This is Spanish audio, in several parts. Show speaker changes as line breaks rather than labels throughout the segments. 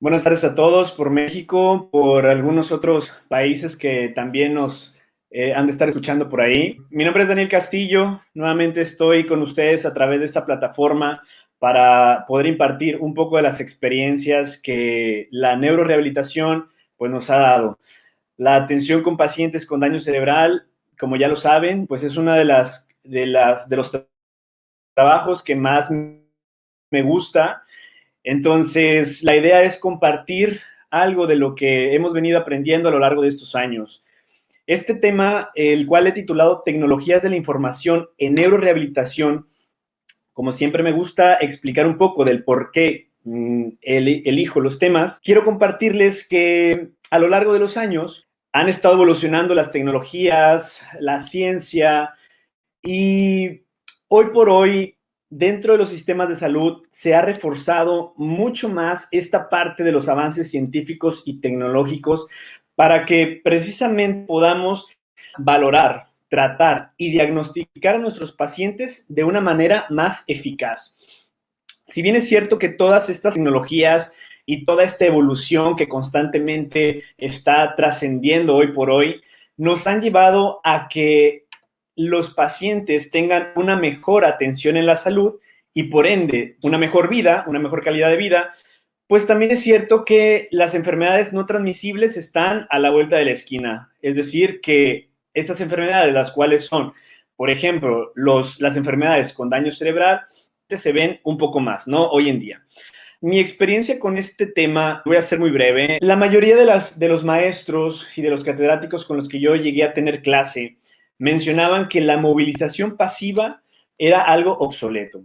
Buenas tardes a todos por México, por algunos otros países que también nos han de estar escuchando por ahí. Mi nombre es Daniel Castillo, nuevamente estoy con ustedes a través de esta plataforma para poder impartir un poco de las experiencias que la neurorehabilitación pues, nos ha dado. La atención con pacientes con daño cerebral, como ya lo saben, pues es una de los trabajos que más me gusta. Entonces, la idea es compartir algo de lo que hemos venido aprendiendo a lo largo de estos años. Este tema, el cual he titulado Tecnologías de la Información en Neurorehabilitación, como siempre me gusta explicar un poco del por qué elijo los temas, quiero compartirles que a lo largo de los años han estado evolucionando las tecnologías, la ciencia, y hoy por hoy, dentro de los sistemas de salud, se ha reforzado mucho más esta parte de los avances científicos y tecnológicos para que precisamente podamos valorar, tratar y diagnosticar a nuestros pacientes de una manera más eficaz. Si bien es cierto que todas estas tecnologías y toda esta evolución que constantemente está trascendiendo hoy por hoy, nos han llevado a que los pacientes tengan una mejor atención en la salud y por ende una mejor vida, una mejor calidad de vida, pues también es cierto que las enfermedades no transmisibles están a la vuelta de la esquina. Es decir, que estas enfermedades, las cuales son, por ejemplo, las enfermedades con daño cerebral, se ven un poco más, ¿no? Hoy en día. Mi experiencia con este tema, voy a ser muy breve. La mayoría de los maestros y de los catedráticos con los que yo llegué a tener clase mencionaban que la movilización pasiva era algo obsoleto,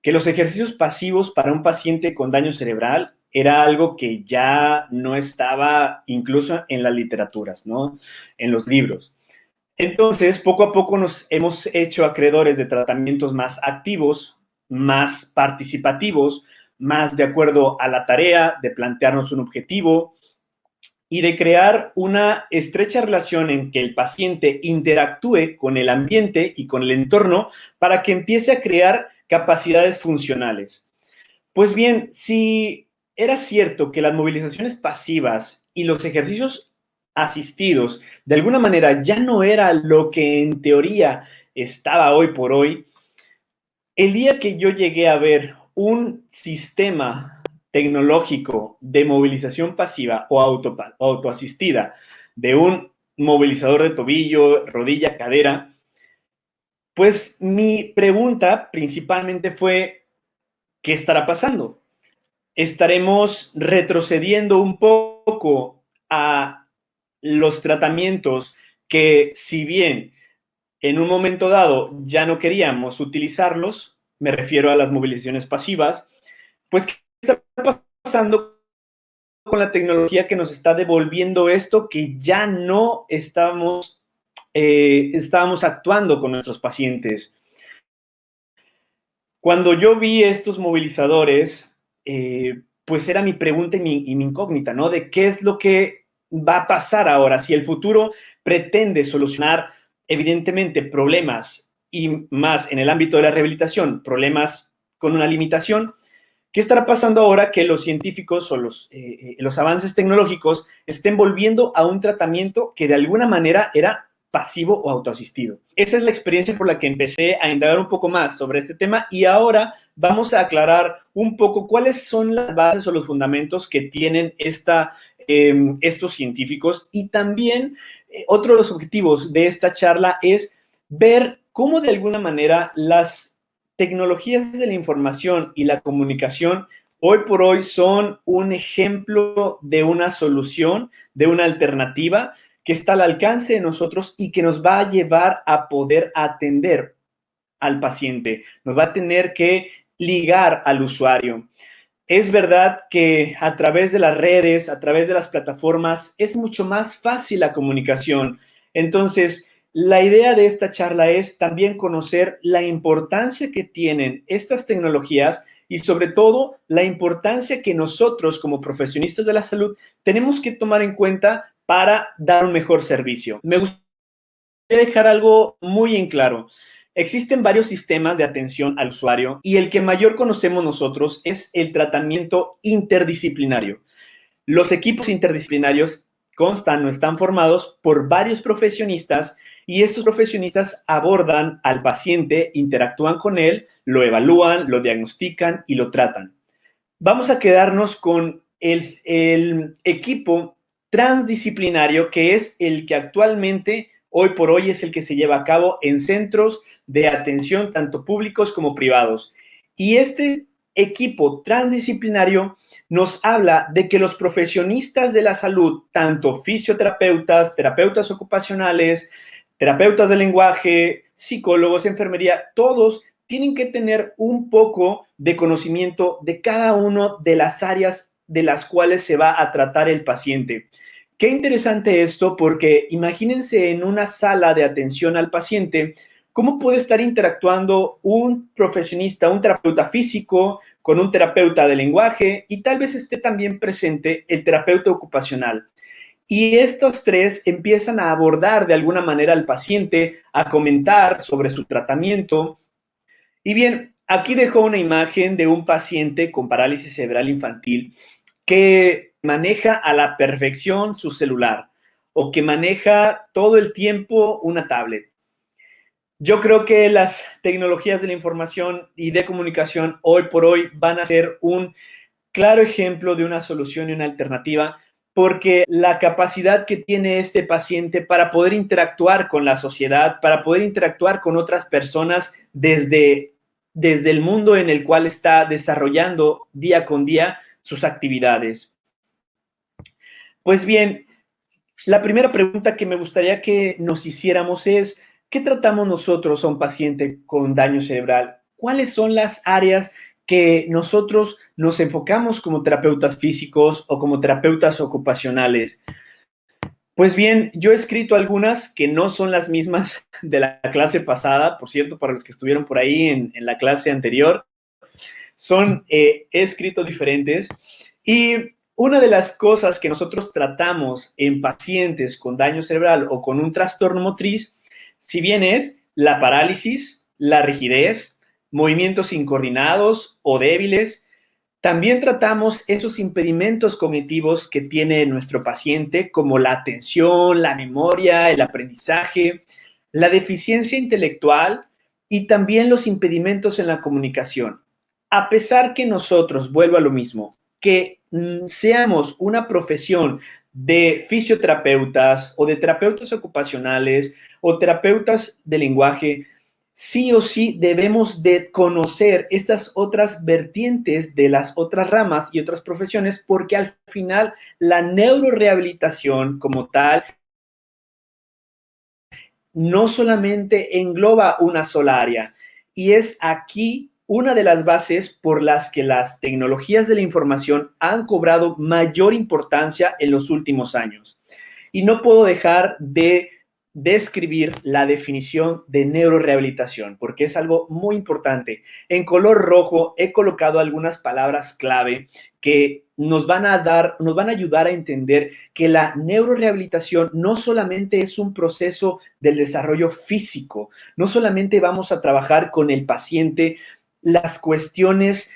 que los ejercicios pasivos para un paciente con daño cerebral era algo que ya no estaba incluso en las literaturas, ¿no? En los libros. Entonces, poco a poco nos hemos hecho acreedores de tratamientos más activos, más participativos, más de acuerdo a la tarea, de plantearnos un objetivo y de crear una estrecha relación en que el paciente interactúe con el ambiente y con el entorno para que empiece a crear capacidades funcionales. Pues bien, si era cierto que las movilizaciones pasivas y los ejercicios asistidos de alguna manera ya no era lo que en teoría estaba hoy por hoy, el día que yo llegué a ver un sistema tecnológico de movilización pasiva o autoasistida de un movilizador de tobillo, rodilla, cadera, pues mi pregunta principalmente fue, ¿qué estará pasando? ¿Estaremos retrocediendo un poco a los tratamientos que, si bien en un momento dado ya no queríamos utilizarlos, me refiero a las movilizaciones pasivas, pues ¿qué está pasando con la tecnología que nos está devolviendo esto que ya no estábamos actuando con nuestros pacientes? Cuando yo vi estos movilizadores, pues era mi pregunta y mi incógnita, ¿no? De qué es lo que va a pasar ahora, si el futuro pretende solucionar, evidentemente, problemas y más en el ámbito de la rehabilitación, problemas con una limitación. ¿Qué estará pasando ahora que los científicos o los avances tecnológicos estén volviendo a un tratamiento que de alguna manera era pasivo o autoasistido? Esa es la experiencia por la que empecé a indagar un poco más sobre este tema y ahora vamos a aclarar un poco cuáles son las bases o los fundamentos que tienen estos científicos y también otro de los objetivos de esta charla es ver cómo de alguna manera las tecnologías de la información y la comunicación hoy por hoy son un ejemplo de una solución, de una alternativa que está al alcance de nosotros y que nos va a llevar a poder atender al paciente, nos va a tener que ligar al usuario. Es verdad que a través de las redes, a través de las plataformas, es mucho más fácil la comunicación. Entonces, la idea de esta charla es también conocer la importancia que tienen estas tecnologías y sobre todo la importancia que nosotros como profesionistas de la salud tenemos que tomar en cuenta para dar un mejor servicio. Me gustaría dejar algo muy en claro. Existen varios sistemas de atención al usuario y el que mayor conocemos nosotros es el tratamiento interdisciplinario. Los equipos interdisciplinarios constan o están formados por varios profesionistas y estos profesionistas abordan al paciente, interactúan con él, lo evalúan, lo diagnostican y lo tratan. Vamos a quedarnos con el equipo transdisciplinario, que es el que actualmente, hoy por hoy, es el que se lleva a cabo en centros de atención, tanto públicos como privados. Y este equipo transdisciplinario nos habla de que los profesionistas de la salud, tanto fisioterapeutas, terapeutas ocupacionales, terapeutas del lenguaje, psicólogos, enfermería, todos tienen que tener un poco de conocimiento de cada una de las áreas de las cuales se va a tratar el paciente. Qué interesante esto, porque imagínense en una sala de atención al paciente, cómo puede estar interactuando un profesionista, un terapeuta físico, con un terapeuta de lenguaje y tal vez esté también presente el terapeuta ocupacional. Y estos tres empiezan a abordar de alguna manera al paciente, a comentar sobre su tratamiento. Y bien, aquí dejo una imagen de un paciente con parálisis cerebral infantil que maneja a la perfección su celular o que maneja todo el tiempo una tablet. Yo creo que las tecnologías de la información y de comunicación hoy por hoy van a ser un claro ejemplo de una solución y una alternativa, porque la capacidad que tiene este paciente para poder interactuar con la sociedad, para poder interactuar con otras personas desde el mundo en el cual está desarrollando día con día sus actividades. Pues bien, la primera pregunta que me gustaría que nos hiciéramos es, ¿qué tratamos nosotros a un paciente con daño cerebral? ¿Cuáles son las áreas que nosotros nos enfocamos como terapeutas físicos o como terapeutas ocupacionales? Pues bien, yo he escrito algunas que no son las mismas de la clase pasada, por cierto, para los que estuvieron por ahí en la clase anterior, he escrito diferentes. Y una de las cosas que nosotros tratamos en pacientes con daño cerebral o con un trastorno motriz, si bien es la parálisis, la rigidez, movimientos incoordinados o débiles, también tratamos esos impedimentos cognitivos que tiene nuestro paciente, como la atención, la memoria, el aprendizaje, la deficiencia intelectual y también los impedimentos en la comunicación. A pesar que nosotros, vuelvo a lo mismo, que seamos una profesión de fisioterapeutas o de terapeutas ocupacionales o terapeutas de lenguaje, sí o sí debemos de conocer estas otras vertientes de las otras ramas y otras profesiones, porque al final la neurorehabilitación como tal no solamente engloba una sola área, y es aquí una de las bases por las que las tecnologías de la información han cobrado mayor importancia en los últimos años. Y no puedo dejar de describir la definición de neurorehabilitación, porque es algo muy importante. En color rojo he colocado algunas palabras clave que nos van a ayudar a entender que la neurorehabilitación no solamente es un proceso del desarrollo físico, no solamente vamos a trabajar con el paciente las cuestiones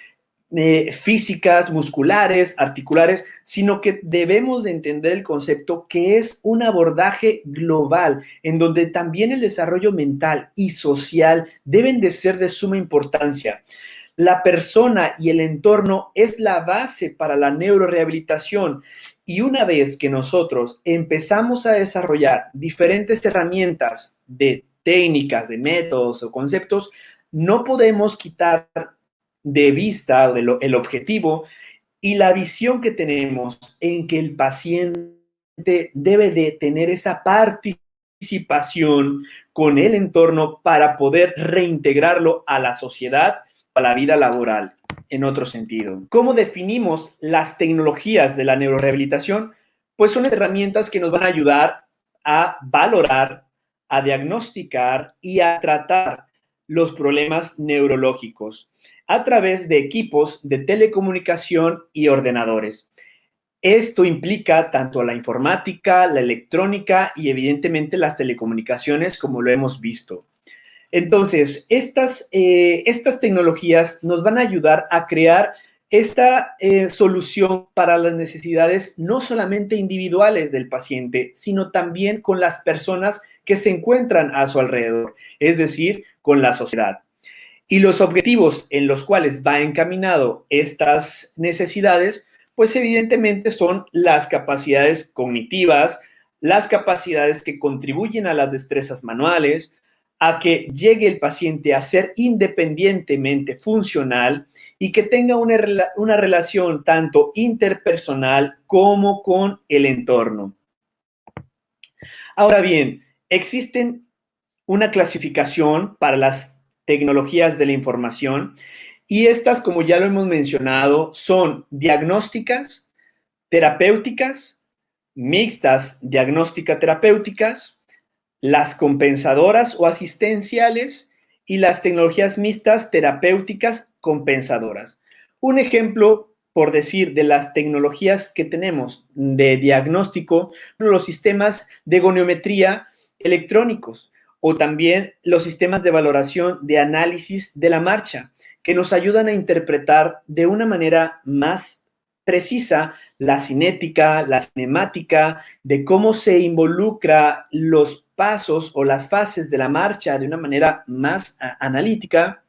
físicas, musculares, articulares, sino que debemos de entender el concepto que es un abordaje global, en donde también el desarrollo mental y social deben de ser de suma importancia. La persona y el entorno es la base para la neurorehabilitación, y una vez que nosotros empezamos a desarrollar diferentes herramientas de técnicas, de métodos o conceptos, no podemos quitar de vista el objetivo y la visión que tenemos en que el paciente debe de tener esa participación con el entorno para poder reintegrarlo a la sociedad, a la vida laboral, en otro sentido. ¿Cómo definimos las tecnologías de la neurorehabilitación? Pues son herramientas que nos van a ayudar a valorar, a diagnosticar y a tratar los problemas neurológicos a través de equipos de telecomunicación y ordenadores. Esto implica tanto la informática, la electrónica y evidentemente las telecomunicaciones, como lo hemos visto. Entonces, estas tecnologías nos van a ayudar a crear esta solución para las necesidades no solamente individuales del paciente, sino también con las personas que se encuentran a su alrededor, es decir, con la sociedad. Y los objetivos en los cuales va encaminado estas necesidades, pues evidentemente son las capacidades cognitivas, las capacidades que contribuyen a las destrezas manuales, a que llegue el paciente a ser independientemente funcional y que tenga una relación tanto interpersonal como con el entorno. Ahora bien, existen una clasificación para las tecnologías de la información y estas, como ya lo hemos mencionado, son diagnósticas, terapéuticas, mixtas diagnóstica terapéuticas, las compensadoras o asistenciales y las tecnologías mixtas terapéuticas compensadoras. Un ejemplo, por decir, de las tecnologías que tenemos de diagnóstico, los sistemas de goniometría electrónicos o también los sistemas de valoración de análisis de la marcha, que nos ayudan a interpretar de una manera más precisa la cinética, la cinemática, de cómo se involucra los pasos o las fases de la marcha de una manera más analítica.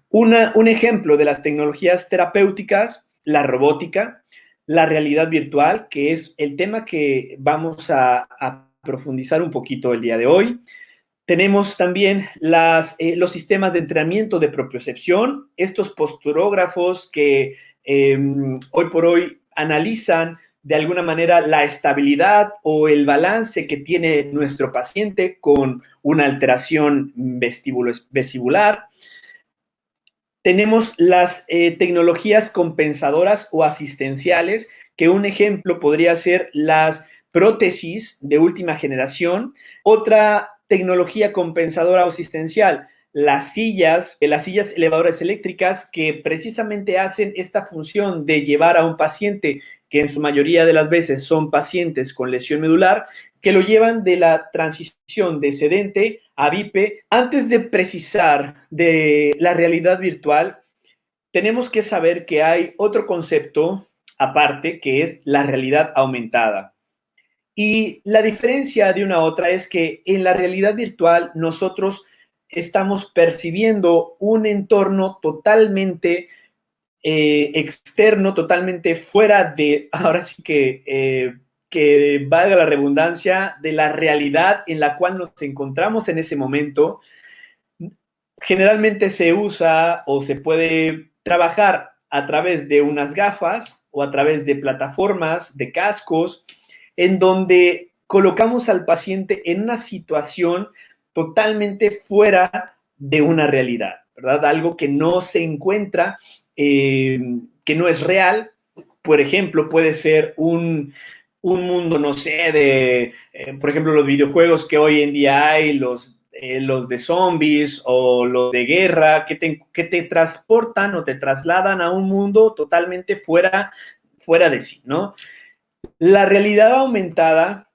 Un ejemplo de las tecnologías terapéuticas, la robótica, la realidad virtual, que es el tema que vamos a profundizar un poquito el día de hoy. Tenemos también los sistemas de entrenamiento de propiocepción, estos posturógrafos que hoy por hoy analizan de alguna manera la estabilidad o el balance que tiene nuestro paciente con una alteración vestibular. Tenemos las tecnologías compensadoras o asistenciales, que un ejemplo podría ser las prótesis de última generación. Otra tecnología compensadora o asistencial, las sillas elevadoras eléctricas que precisamente hacen esta función de llevar a un paciente, que en su mayoría de las veces son pacientes con lesión medular, que lo llevan de la transición de sedente a bipe. Antes de precisar de la realidad virtual, tenemos que saber que hay otro concepto aparte, que es la realidad aumentada. Y la diferencia de una a otra es que en la realidad virtual nosotros estamos percibiendo un entorno totalmente externo, totalmente fuera de, ahora sí que valga la redundancia, de la realidad en la cual nos encontramos en ese momento. Generalmente se usa o se puede trabajar a través de unas gafas o a través de plataformas, de cascos, en donde colocamos al paciente en una situación totalmente fuera de una realidad, ¿verdad? Algo que no se encuentra, que no es real. Por ejemplo, puede ser un mundo, no sé, por ejemplo, los videojuegos que hoy en día hay, los de zombies o los de guerra, que te transportan o te trasladan a un mundo totalmente fuera de sí, ¿no? La realidad aumentada,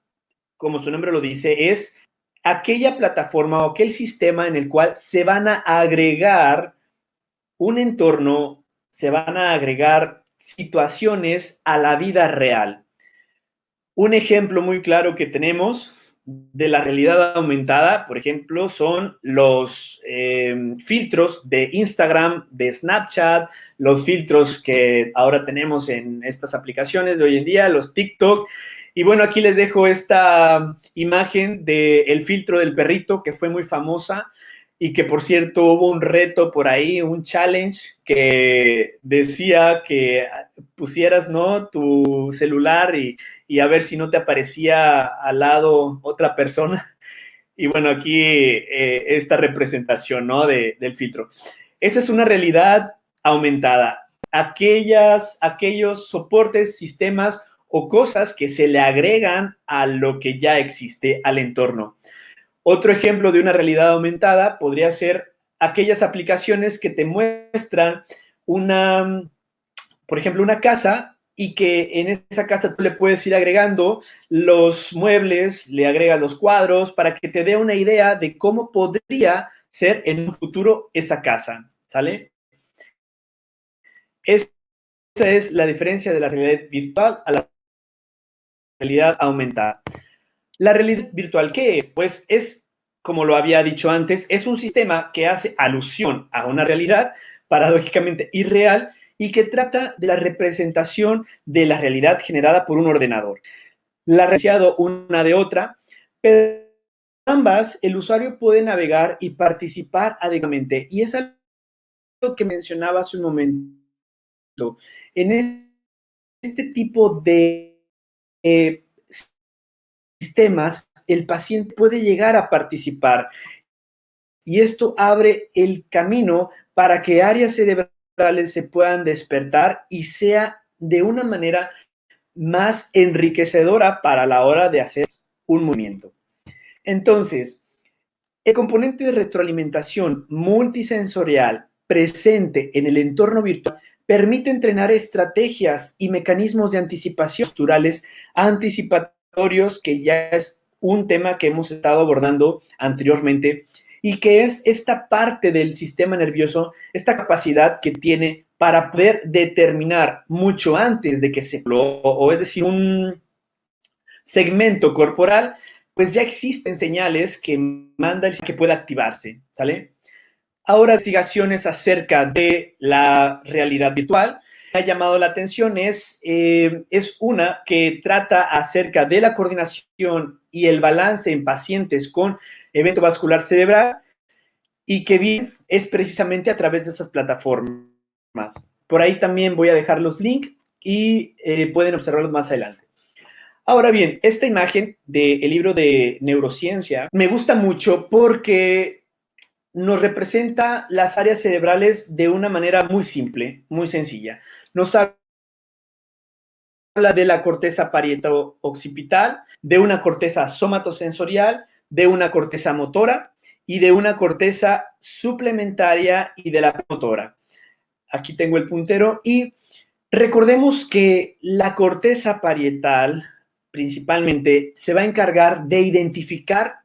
como su nombre lo dice, es aquella plataforma o aquel sistema en el cual se van a agregar un entorno, se van a agregar situaciones a la vida real. Un ejemplo muy claro que tenemos de la realidad aumentada, por ejemplo, son los filtros de Instagram, de Snapchat, los filtros que ahora tenemos en estas aplicaciones de hoy en día, los TikTok. Y bueno, aquí les dejo esta imagen del filtro del perrito que fue muy famosa y que, por cierto, hubo un reto por ahí, un challenge que decía que pusieras, ¿no?, tu celular y a ver si no te aparecía al lado otra persona. Y bueno, aquí esta representación, ¿no?, del filtro. Esa es una realidad aumentada. Aquellos soportes, sistemas o cosas que se le agregan a lo que ya existe, al entorno. Otro ejemplo de una realidad aumentada podría ser aquellas aplicaciones que te muestran por ejemplo, una casa y que en esa casa tú le puedes ir agregando los muebles, le agregas los cuadros para que te dé una idea de cómo podría ser en un futuro esa casa, ¿sale? esa es la diferencia de la realidad virtual a la realidad aumentada. La realidad virtual, ¿qué es? Pues es, como lo había dicho antes, es un sistema que hace alusión a una realidad paradójicamente irreal y que trata de la representación de la realidad generada por un ordenador. La realidad una de otra, pero ambas el usuario puede navegar y participar adecuadamente. Y es algo que mencionaba hace un momento. En este tipo de sistemas, el paciente puede llegar a participar y esto abre el camino para que áreas cerebrales se puedan despertar y sea de una manera más enriquecedora para la hora de hacer un movimiento. Entonces, el componente de retroalimentación multisensorial presente en el entorno virtual permite entrenar estrategias y mecanismos de anticipación posturales anticipatorios, que ya es un tema que hemos estado abordando anteriormente, y que es esta parte del sistema nervioso, esta capacidad que tiene para poder determinar mucho antes de que o es decir, un segmento corporal, pues ya existen señales que manda el que pueda activarse, ¿sale? Ahora, investigaciones acerca de la realidad virtual me ha llamado la atención es una que trata acerca de la coordinación y el balance en pacientes con evento vascular cerebral y que bien es precisamente a través de esas plataformas. Por ahí también voy a dejar los links y pueden observarlos más adelante. Ahora bien, esta imagen del libro de neurociencia me gusta mucho porque nos representa las áreas cerebrales de una manera muy simple, muy sencilla. Nos habla de la corteza parieto-occipital, de una corteza somatosensorial, de una corteza motora y de una corteza suplementaria y de la motora. Aquí tengo el puntero y recordemos que la corteza parietal principalmente se va a encargar de identificar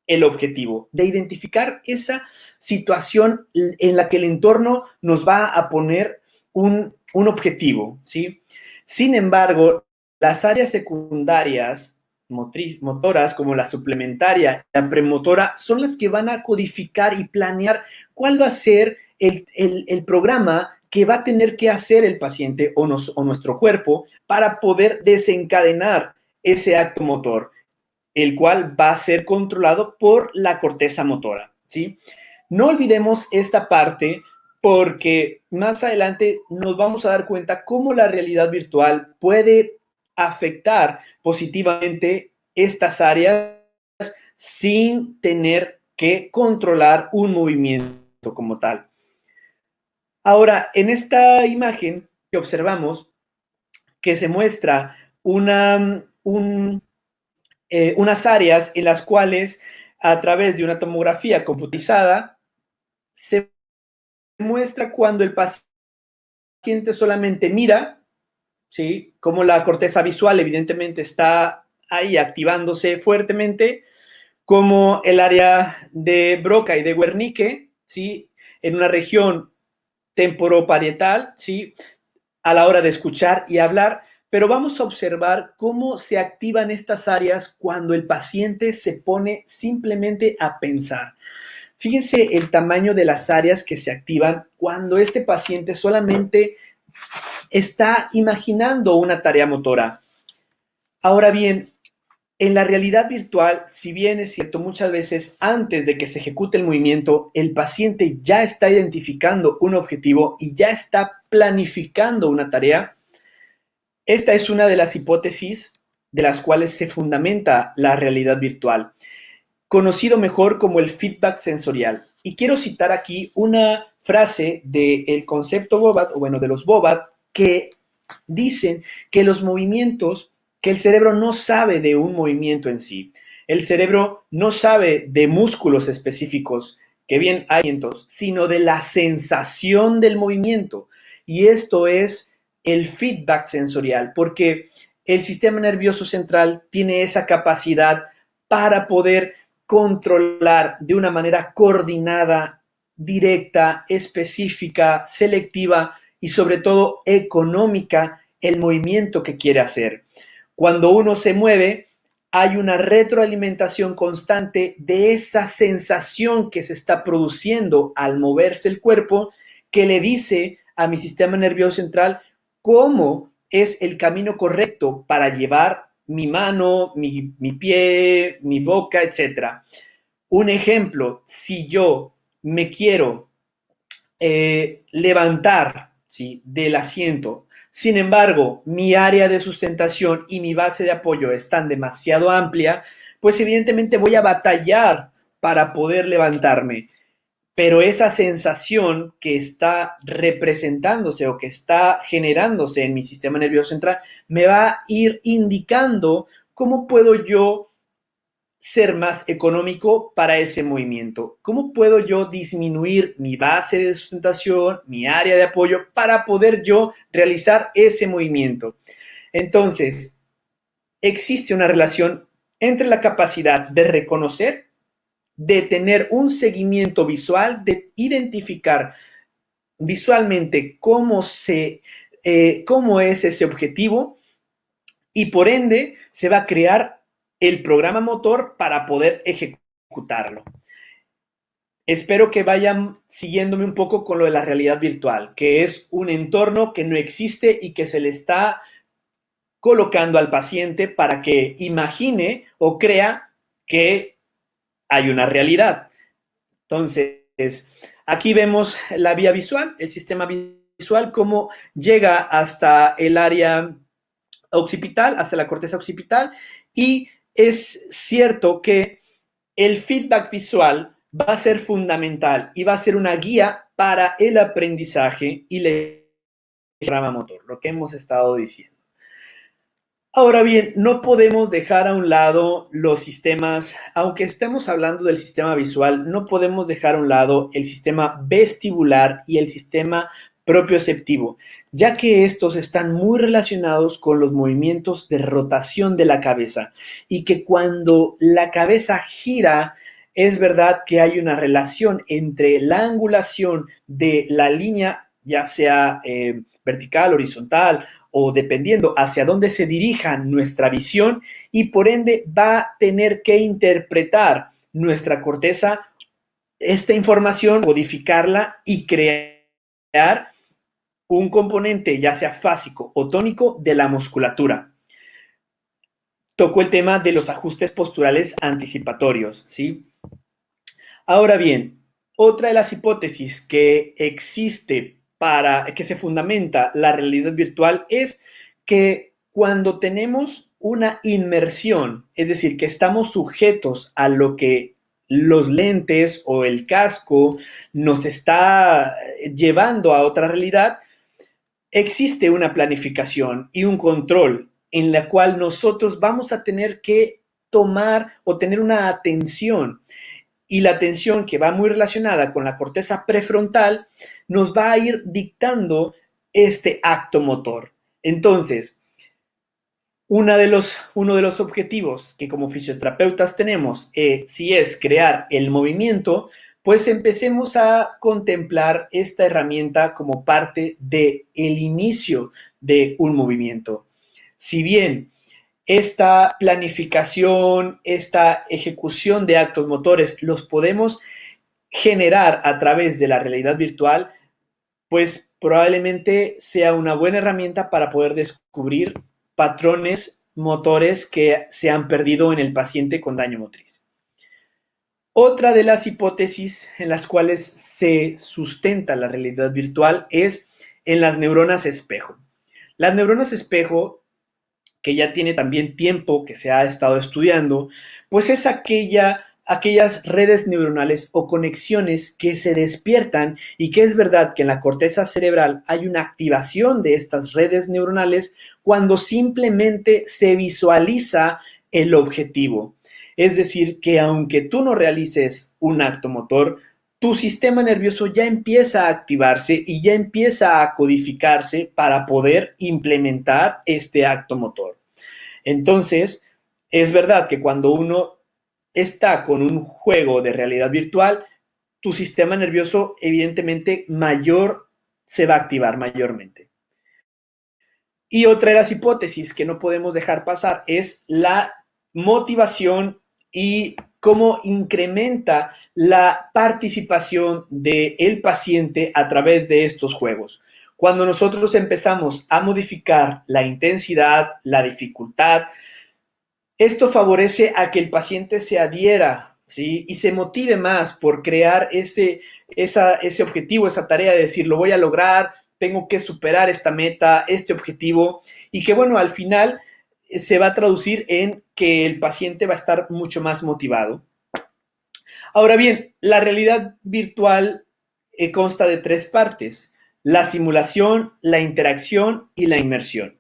el objetivo, de identificar esa situación en la que el entorno nos va a poner un objetivo, ¿sí? Sin embargo, las áreas secundarias motoras, como la suplementaria y la premotora, son las que van a codificar y planear cuál va a ser el programa que va a tener que hacer el paciente o nuestro cuerpo para poder desencadenar ese acto motor, el cual va a ser controlado por la corteza motora, ¿sí? No olvidemos esta parte porque más adelante nos vamos a dar cuenta cómo la realidad virtual puede afectar positivamente estas áreas sin tener que controlar un movimiento como tal. Ahora, en esta imagen que observamos, que se muestra unas áreas en las cuales a través de una tomografía computarizada se muestra cuando el paciente solamente mira, ¿sí? Como la corteza visual evidentemente está ahí activándose fuertemente, como el área de Broca y de Wernicke, ¿sí? En una región temporoparietal, ¿sí? A la hora de escuchar y hablar, pero vamos a observar cómo se activan estas áreas cuando el paciente se pone simplemente a pensar. Fíjense el tamaño de las áreas que se activan cuando este paciente solamente está imaginando una tarea motora. Ahora bien, en la realidad virtual, si bien es cierto, muchas veces antes de que se ejecute el movimiento, el paciente ya está identificando un objetivo y ya está planificando una tarea. Esta es una de las hipótesis de las cuales se fundamenta la realidad virtual, conocido mejor como el feedback sensorial. Y quiero citar aquí una frase del concepto Bobat, o bueno, de los Bobat, que dicen que los movimientos, que el cerebro no sabe de un movimiento en sí. El cerebro no sabe de músculos específicos, que bien hay movimientos, sino de la sensación del movimiento. Y esto es el feedback sensorial, porque el sistema nervioso central tiene esa capacidad para poder controlar de una manera coordinada, directa, específica, selectiva, y sobre todo económica el movimiento que quiere hacer. Cuando uno se mueve, hay una retroalimentación constante de esa sensación que se está produciendo al moverse el cuerpo, que le dice a mi sistema nervioso central cómo es el camino correcto para llevar mi mano, mi pie, mi boca, etc. Un ejemplo, si yo me quiero levantar, ¿sí?, del asiento, sin embargo, mi área de sustentación y mi base de apoyo están demasiado amplia, pues evidentemente voy a batallar para poder levantarme. Pero esa sensación que está representándose o que está generándose en mi sistema nervioso central me va a ir indicando cómo puedo yo ser más económico para ese movimiento. ¿Cómo puedo yo disminuir mi base de sustentación, mi área de apoyo para poder yo realizar ese movimiento? Entonces, existe una relación entre la capacidad de reconocer, de tener un seguimiento visual, de identificar visualmente cómo es ese objetivo, y por ende se va a crear el programa motor para poder ejecutarlo. Espero que vayan siguiéndome un poco con lo de la realidad virtual, que es un entorno que no existe y que se le está colocando al paciente para que imagine o crea que hay una realidad. Entonces, aquí vemos la vía visual, el sistema visual, cómo llega hasta el área occipital, hasta la corteza occipital, y es cierto que el feedback visual va a ser fundamental y va a ser una guía para el aprendizaje y el programa motor, lo que hemos estado diciendo. Ahora bien, no podemos dejar a un lado los sistemas, aunque estemos hablando del sistema visual, no podemos dejar a un lado el sistema vestibular y el sistema propioceptivo, ya que estos están muy relacionados con los movimientos de rotación de la cabeza y que cuando la cabeza gira, es verdad que hay una relación entre la angulación de la línea, ya sea vertical, horizontal, o dependiendo hacia dónde se dirija nuestra visión, y por ende va a tener que interpretar nuestra corteza esta información, codificarla y crear un componente, ya sea fásico o tónico, de la musculatura. Tocó el tema de los ajustes posturales anticipatorios, ¿sí? Ahora bien, otra de las hipótesis que existe para que se fundamenta la realidad virtual es que cuando tenemos una inmersión, es decir, que estamos sujetos a lo que los lentes o el casco nos está llevando a otra realidad, existe una planificación y un control en la cual nosotros vamos a tener que tomar o tener una atención, y la atención, que va muy relacionada con la corteza prefrontal, nos va a ir dictando este acto motor. Entonces, uno de los objetivos que como fisioterapeutas tenemos, si es crear el movimiento, pues empecemos a contemplar esta herramienta como parte del inicio de un movimiento. Si bien esta planificación, esta ejecución de actos motores los podemos generar a través de la realidad virtual, pues probablemente sea una buena herramienta para poder descubrir patrones motores que se han perdido en el paciente con daño motriz. Otra de las hipótesis en las cuales se sustenta la realidad virtual es en las neuronas espejo. Las neuronas espejo, que ya tiene también tiempo que se ha estado estudiando, pues es aquellas redes neuronales o conexiones que se despiertan, y que es verdad que en la corteza cerebral hay una activación de estas redes neuronales cuando simplemente se visualiza el objetivo. Es decir, que aunque tú no realices un acto motor, tu sistema nervioso ya empieza a activarse y ya empieza a codificarse para poder implementar este acto motor. Entonces, es verdad que cuando uno está con un juego de realidad virtual, tu sistema nervioso evidentemente mayor se va a activar mayormente. Y otra de las hipótesis que no podemos dejar pasar es la motivación y cómo incrementa la participación del paciente a través de estos juegos. Cuando nosotros empezamos a modificar la intensidad, la dificultad, esto favorece a que el paciente se adhiera, ¿sí? Y se motive más por crear ese objetivo, esa tarea de decir, lo voy a lograr, tengo que superar esta meta, este objetivo, y que bueno, al final se va a traducir en que el paciente va a estar mucho más motivado. Ahora bien, la realidad virtual consta de tres partes: la simulación, la interacción y la inmersión.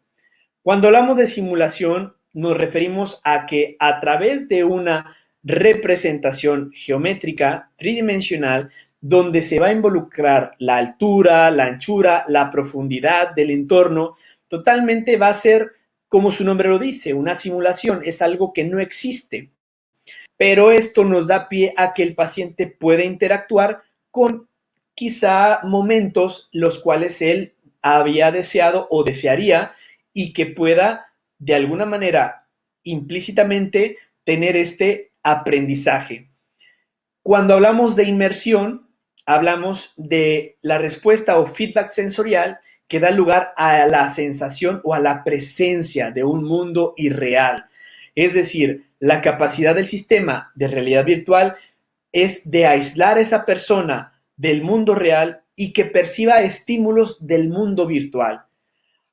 Cuando hablamos de simulación, nos referimos a que a través de una representación geométrica tridimensional, donde se va a involucrar la altura, la anchura, la profundidad del entorno, totalmente va a ser, como su nombre lo dice, una simulación, es algo que no existe. Pero esto nos da pie a que el paciente pueda interactuar con quizá momentos los cuales él había deseado o desearía, y que pueda de alguna manera implícitamente tener este aprendizaje. Cuando hablamos de inmersión, hablamos de la respuesta o feedback sensorial que da lugar a la sensación o a la presencia de un mundo irreal. Es decir, la capacidad del sistema de realidad virtual es de aislar a esa persona del mundo real y que perciba estímulos del mundo virtual.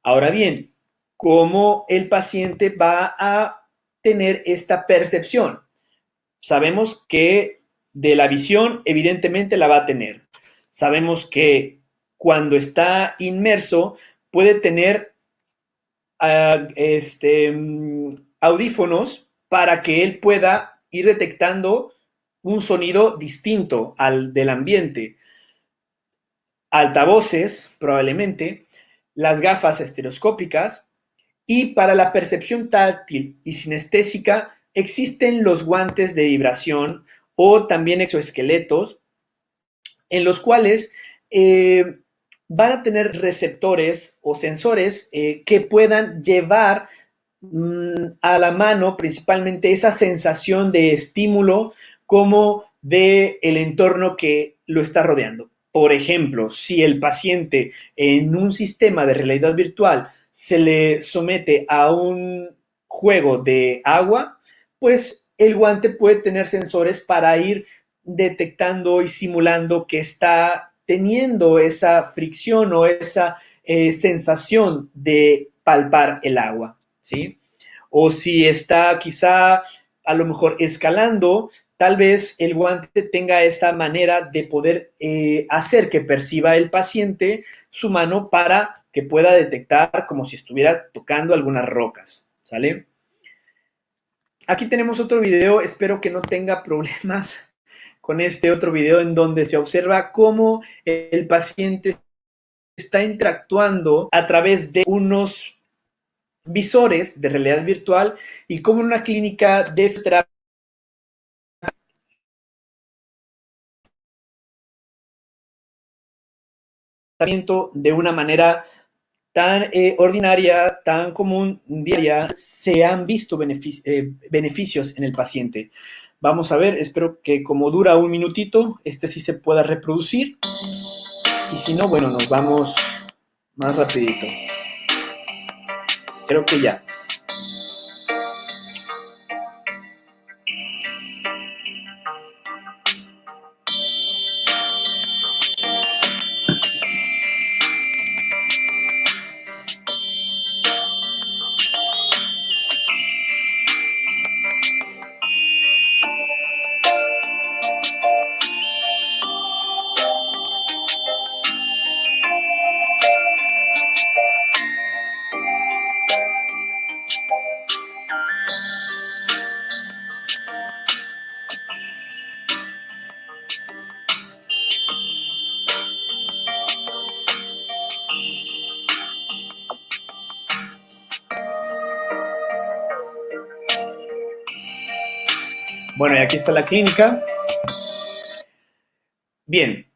Ahora bien, ¿cómo el paciente va a tener esta percepción? Sabemos que de la visión, evidentemente la va a tener. Sabemos que cuando está inmerso puede tener audífonos para que él pueda ir detectando un sonido distinto al del ambiente. Altavoces, probablemente, las gafas estereoscópicas, y para la percepción táctil y sinestésica existen los guantes de vibración o también exoesqueletos, en los cuales van a tener receptores o sensores que puedan llevar a la mano principalmente esa sensación de estímulo como de el entorno que lo está rodeando. Por ejemplo, si el paciente en un sistema de realidad virtual se le somete a un juego de agua, pues el guante puede tener sensores para ir detectando y simulando que está teniendo esa fricción o esa sensación de palpar el agua, ¿sí? O si está quizá a lo mejor escalando, tal vez el guante tenga esa manera de poder hacer que perciba el paciente su mano para que pueda detectar como si estuviera tocando algunas rocas, ¿sale? Aquí tenemos otro video, espero que no tenga problemas con este otro video en donde se observa cómo el paciente está interactuando a través de unos visores de realidad virtual y cómo en una clínica de terapia de una manera tan ordinaria, tan común, diaria, se han visto beneficios en el paciente. Vamos a ver, espero que como dura un minutito, este sí se pueda reproducir. Y si no, bueno, nos vamos más rapidito. Creo que ya. Bueno, y aquí está la clínica. Bien,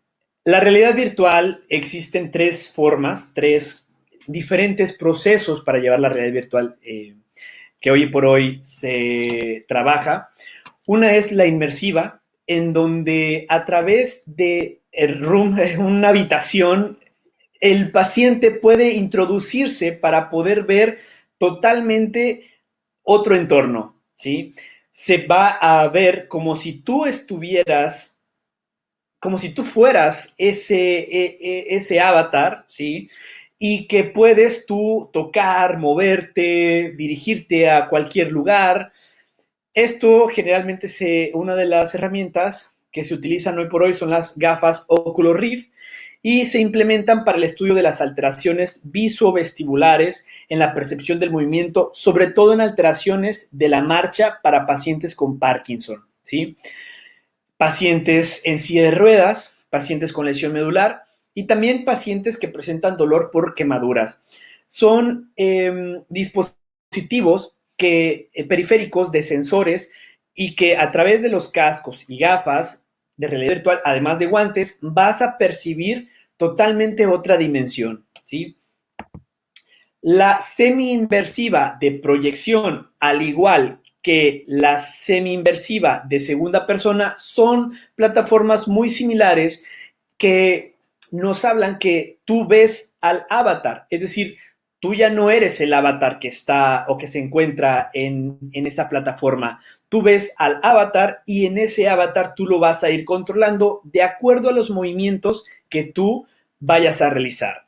La realidad virtual existen tres formas, tres diferentes procesos para llevar la realidad virtual que hoy por hoy se trabaja. Una es la inmersiva, en donde a través de el room, una habitación, el paciente puede introducirse para poder ver totalmente otro entorno, ¿sí? Se va a ver como si tú estuvieras, como si tú fueras ese avatar, ¿sí? Y que puedes tú tocar, moverte, dirigirte a cualquier lugar. Esto generalmente una de las herramientas que se utilizan hoy por hoy son las gafas Oculus Rift y se implementan para el estudio de las alteraciones visoevestibulares en la percepción del movimiento, sobre todo en alteraciones de la marcha para pacientes con Parkinson, ¿sí? Pacientes en silla de ruedas, pacientes con lesión medular y también pacientes que presentan dolor por quemaduras. Son dispositivos periféricos de sensores y que a través de los cascos y gafas de realidad virtual, además de guantes, vas a percibir totalmente otra dimensión, ¿sí? La semi-inversiva de proyección, al igual que la semi-inversiva de segunda persona, son plataformas muy similares que nos hablan que tú ves al avatar, es decir, tú ya no eres el avatar que está o que se encuentra en esa plataforma. Tú ves al avatar y en ese avatar tú lo vas a ir controlando de acuerdo a los movimientos que tú vayas a realizar.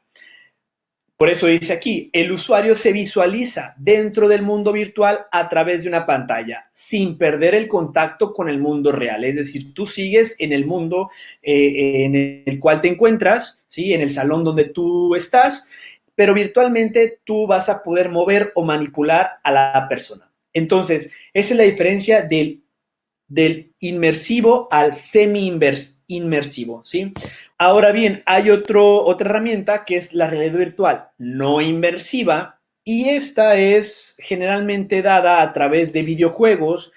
Por eso dice aquí, el usuario se visualiza dentro del mundo virtual a través de una pantalla, sin perder el contacto con el mundo real. Es decir, tú sigues en el mundo en el cual te encuentras, ¿sí? En el salón donde tú estás, pero virtualmente tú vas a poder mover o manipular a la persona. Entonces, esa es la diferencia del inmersivo al semi-inmersivo, ¿sí? Ahora bien, hay otra herramienta que es la realidad virtual no inmersiva y esta es generalmente dada a través de videojuegos.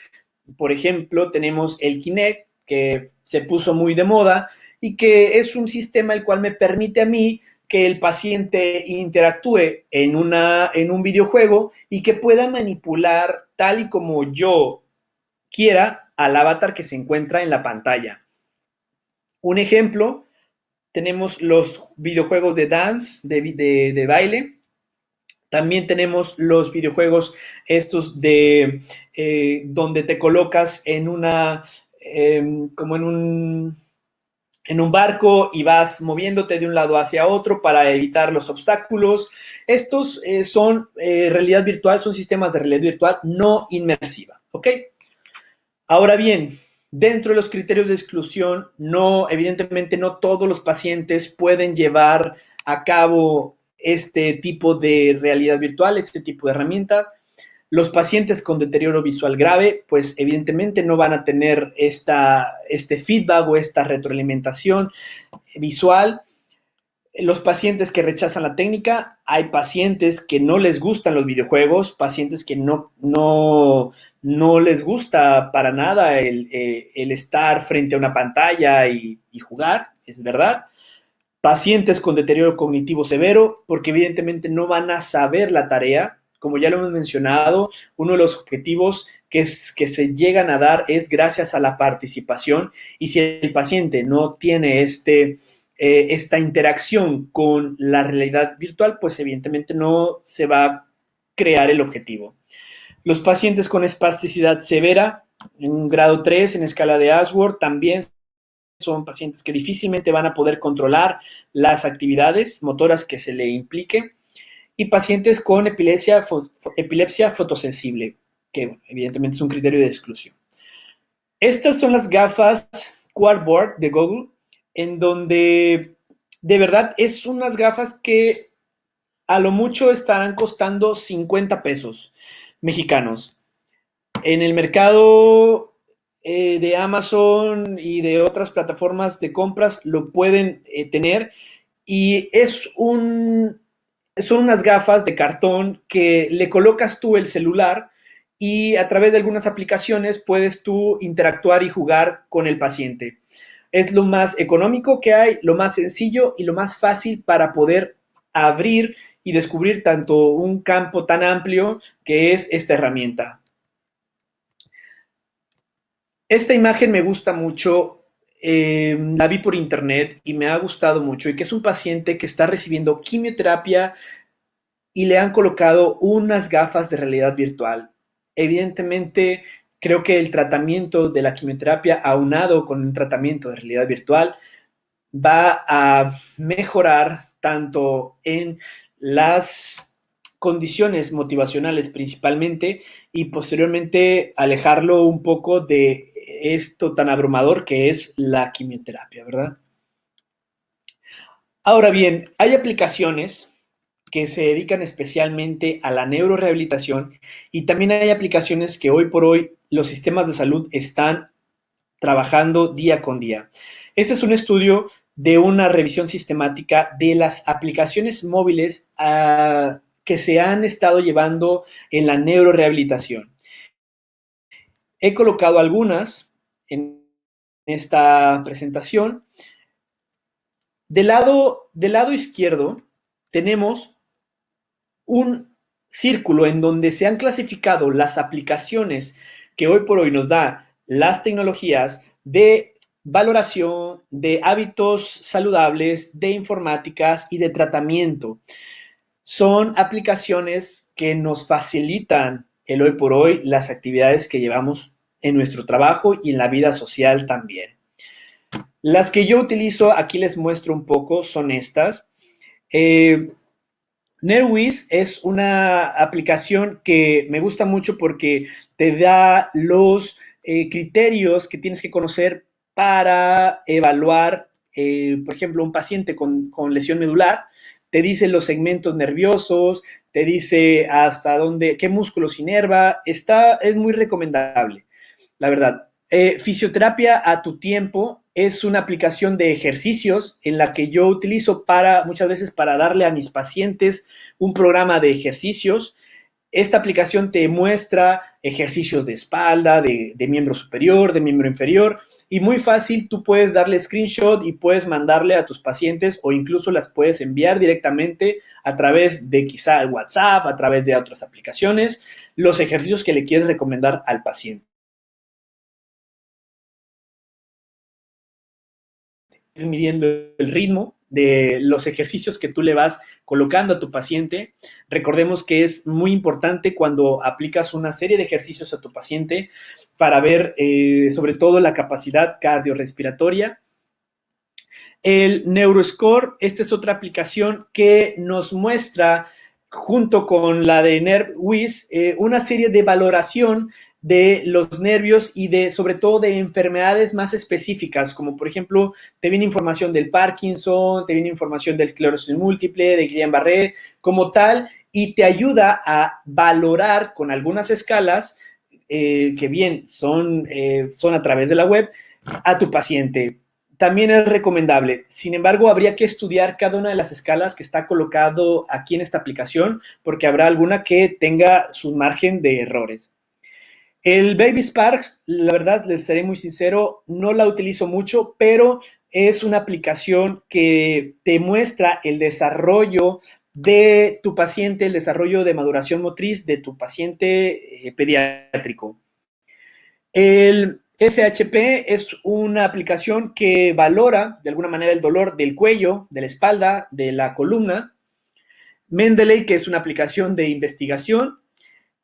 Por ejemplo, tenemos el Kinect, que se puso muy de moda y que es un sistema el cual me permite a mí que el paciente interactúe en un videojuego y que pueda manipular tal y como yo quiera al avatar que se encuentra en la pantalla. Un ejemplo, tenemos los videojuegos de dance, de baile. También tenemos los videojuegos estos donde te colocas en una, como en un barco y vas moviéndote de un lado hacia otro para evitar los obstáculos. Estos son realidad virtual, son sistemas de realidad virtual no inmersiva, ¿ok? Ahora bien, dentro de los criterios de exclusión, evidentemente no todos los pacientes pueden llevar a cabo este tipo de realidad virtual, este tipo de herramienta. Los pacientes con deterioro visual grave, pues evidentemente no van a tener este feedback o esta retroalimentación visual. Los pacientes que rechazan la técnica, hay pacientes que no les gustan los videojuegos, pacientes que no les gusta para nada el estar frente a una pantalla y jugar, es verdad. Pacientes con deterioro cognitivo severo, porque evidentemente no van a saber la tarea. Como ya lo hemos mencionado, uno de los objetivos que se llegan a dar es gracias a la participación y si el paciente no tiene esta interacción con la realidad virtual, pues evidentemente no se va a crear el objetivo. Los pacientes con espasticidad severa, en un grado 3 en escala de Ashworth, también son pacientes que difícilmente van a poder controlar las actividades motoras que se le implique. Y pacientes con epilepsia fotosensible, que evidentemente es un criterio de exclusión. Estas son las gafas Quadboard de Google, en donde de verdad es unas gafas que a lo mucho estarán costando 50 pesos mexicanos. En el mercado de Amazon y de otras plataformas de compras lo pueden tener y son unas gafas de cartón que le colocas tú el celular y a través de algunas aplicaciones puedes tú interactuar y jugar con el paciente. Es lo más económico que hay, lo más sencillo y lo más fácil para poder abrir y descubrir tanto un campo tan amplio que es esta herramienta. Esta imagen me gusta mucho, la vi por internet y me ha gustado mucho, y que es un paciente que está recibiendo quimioterapia y le han colocado unas gafas de realidad virtual. Evidentemente, creo que el tratamiento de la quimioterapia aunado con un tratamiento de realidad virtual va a mejorar tanto en las condiciones motivacionales principalmente, y posteriormente alejarlo un poco de esto tan abrumador que es la quimioterapia, ¿verdad? Ahora bien, hay aplicaciones que se dedican especialmente a la neurorehabilitación, y también hay aplicaciones que hoy por hoy los sistemas de salud están trabajando día con día. Este es un estudio de una revisión sistemática de las aplicaciones móviles que se han estado llevando en la neurorehabilitación. He colocado algunas en esta presentación. Del lado izquierdo tenemos un círculo en donde se han clasificado las aplicaciones que hoy por hoy nos da las tecnologías de valoración, de hábitos saludables, de informáticas y de tratamiento. Son aplicaciones que nos facilitan el hoy por hoy las actividades que llevamos en nuestro trabajo y en la vida social también. Las que yo utilizo, aquí les muestro un poco, son estas. NeuroWiz es una aplicación que me gusta mucho porque te da los criterios que tienes que conocer para evaluar, por ejemplo, un paciente con lesión medular. Te dice los segmentos nerviosos, te dice hasta dónde, qué músculos inerva. Es muy recomendable, la verdad. Fisioterapia a tu tiempo es una aplicación de ejercicios en la que yo utilizo muchas veces para darle a mis pacientes un programa de ejercicios. Esta aplicación te muestra ejercicios de espalda, de miembro superior, de miembro inferior, y muy fácil, tú puedes darle screenshot y puedes mandarle a tus pacientes, o incluso las puedes enviar directamente a través de quizá el WhatsApp, a través de otras aplicaciones, los ejercicios que le quieres recomendar al paciente. Midiendo el ritmo de los ejercicios que tú le vas colocando a tu paciente. Recordemos que es muy importante cuando aplicas una serie de ejercicios a tu paciente para ver sobre todo la capacidad cardiorrespiratoria. El NeuroScore, esta es otra aplicación que nos muestra, junto con la de NervWiz, una serie de valoración de los nervios y sobre todo de enfermedades más específicas, como por ejemplo, te viene información del Parkinson, te viene información del esclerosis múltiple, de Guillain-Barré, como tal, y te ayuda a valorar con algunas escalas, que bien son a través de la web, a tu paciente. También es recomendable. Sin embargo, habría que estudiar cada una de las escalas que está colocado aquí en esta aplicación, porque habrá alguna que tenga su margen de errores. El Baby Sparks, la verdad, les seré muy sincero, no la utilizo mucho, pero es una aplicación que te muestra el desarrollo de tu paciente, el desarrollo de maduración motriz de tu paciente pediátrico. El FHP es una aplicación que valora de alguna manera el dolor del cuello, de la espalda, de la columna. Mendeley, que es una aplicación de investigación.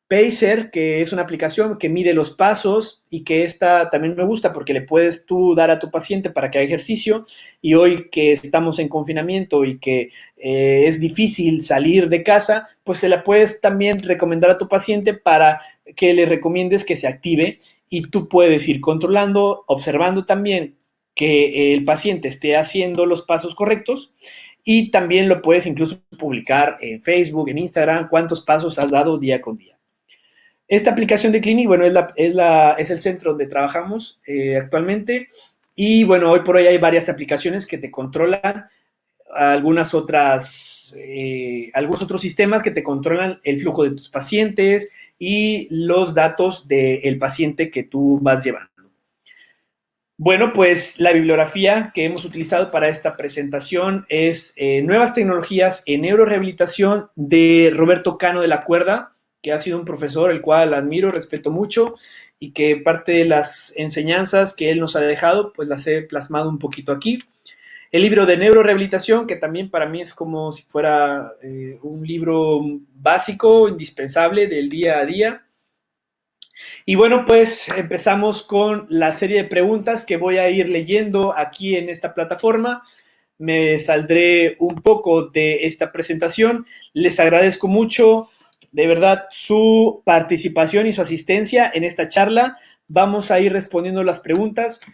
Pacer, que es una aplicación que mide los pasos, y que esta también me gusta porque le puedes tú dar a tu paciente para que haga ejercicio, y hoy que estamos en confinamiento y que es difícil salir de casa, pues se la puedes también recomendar a tu paciente para que le recomiendes que se active, y tú puedes ir controlando, observando también que el paciente esté haciendo los pasos correctos, y también lo puedes incluso publicar en Facebook, en Instagram, cuántos pasos has dado día con día. Esta aplicación de Clinic, bueno, es el centro donde trabajamos actualmente, y bueno, hoy por hoy hay varias aplicaciones que te controlan, algunos otros sistemas que te controlan el flujo de tus pacientes y los datos del paciente que tú vas llevando. Bueno, pues la bibliografía que hemos utilizado para esta presentación es Nuevas tecnologías en neurorehabilitación de Roberto Cano de la Cuerda, que ha sido un profesor el cual admiro, respeto mucho y que parte de las enseñanzas que él nos ha dejado, pues las he plasmado un poquito aquí. El libro de neurorehabilitación, que también para mí es como si fuera un libro básico, indispensable del día a día. Y bueno, pues empezamos con la serie de preguntas que voy a ir leyendo aquí en esta plataforma. Me saldré un poco de esta presentación. Les agradezco mucho, de verdad, su participación y su asistencia en esta charla. Vamos a ir respondiendo las preguntas.